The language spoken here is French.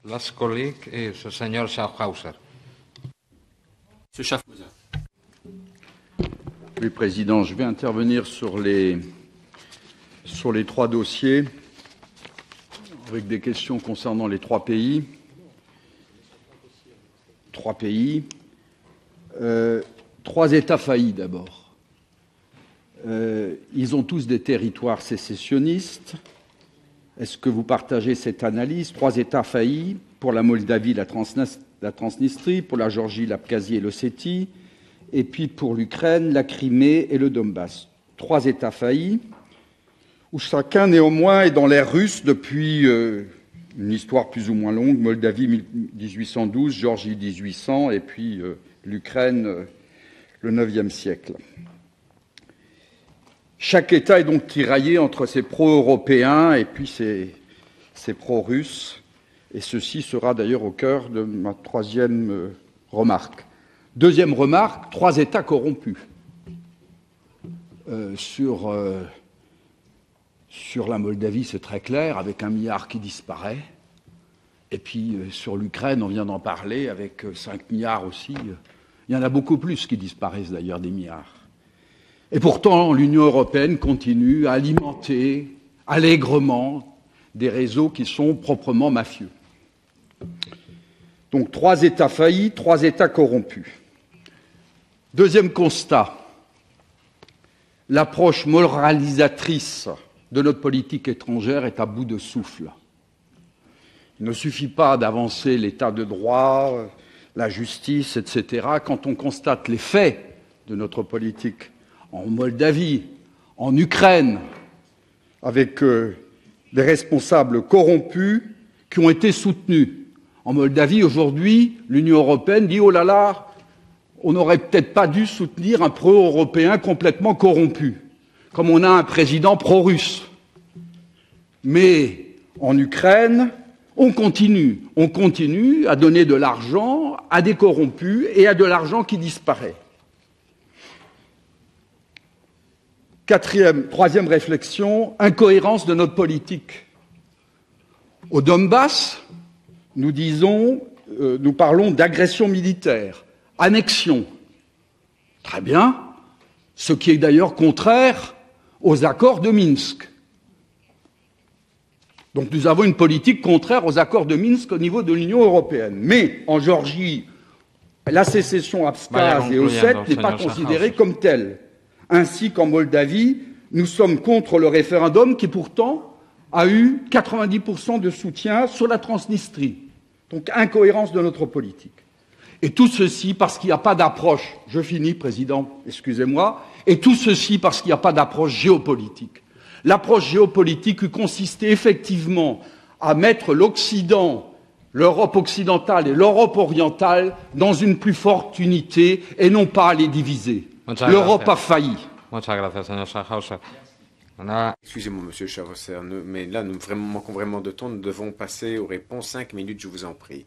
Last colleague is Señor Schaffhauser. Monsieur Schaffhauser. Oui, Président, je vais intervenir sur les trois dossiers avec des questions concernant les trois pays. Trois États faillis d'abord. Ils ont tous des territoires sécessionnistes. Est-ce que vous partagez cette analyse? Trois États faillis pour la Moldavie, la Transnistrie, pour la Géorgie, l'Abkhazie et l'Ossétie, et puis pour l'Ukraine, la Crimée et le Donbass. Trois États faillis, où chacun néanmoins est dans l'ère russe depuis une histoire plus ou moins longue, Moldavie 1812, Géorgie 1800, et puis l'Ukraine le IXe siècle. Chaque État est donc tiraillé entre ses pro-européens et puis ses pro-russes, et ceci sera d'ailleurs au cœur de ma troisième remarque. Deuxième remarque, trois États corrompus. Sur la Moldavie, c'est très clair, avec 1 milliard qui disparaît. Et puis sur l'Ukraine, on vient d'en parler, avec 5 milliards aussi. Il y en a beaucoup plus qui disparaissent d'ailleurs, des milliards. Et pourtant, l'Union européenne continue à alimenter allègrement des réseaux qui sont proprement mafieux. Donc 3 États faillis, 3 États corrompus. Deuxième constat, l'approche moralisatrice de notre politique étrangère est à bout de souffle. Il ne suffit pas d'avancer l'état de droit, la justice, etc. Quand on constate les faits de notre politique en Moldavie, en Ukraine, avec des responsables corrompus qui ont été soutenus. En Moldavie, aujourd'hui, l'Union européenne dit « Oh là là, on n'aurait peut-être pas dû soutenir un pro-européen complètement corrompu, comme on a un président pro-russe. » Mais en Ukraine, on continue à donner de l'argent à des corrompus et à de l'argent qui disparaît. Troisième réflexion, incohérence de notre politique. Au Donbass, nous parlons d'agression militaire, annexion. Très bien, ce qui est d'ailleurs contraire aux accords de Minsk. Donc nous avons une politique contraire aux accords de Minsk au niveau de l'Union européenne. Mais en Géorgie, la sécession abkhaze et ossète n'est pas considérée comme telle. Ainsi qu'en Moldavie, nous sommes contre le référendum qui pourtant a eu 90% de soutien sur la Transnistrie. Donc incohérence de notre politique. Et tout ceci parce qu'il n'y a pas d'approche, je finis, Président, excusez-moi, et tout ceci parce qu'il n'y a pas d'approche géopolitique. L'approche géopolitique consistait effectivement à mettre l'Occident, l'Europe occidentale et l'Europe orientale dans une plus forte unité et non pas à les diviser. L'Europe a failli. Muchas gracias, señor Schaffhauser. Excusez-moi, monsieur Schaffhauser, mais là, nous manquons vraiment de temps. Nous devons passer aux réponses. 5 minutes, je vous en prie.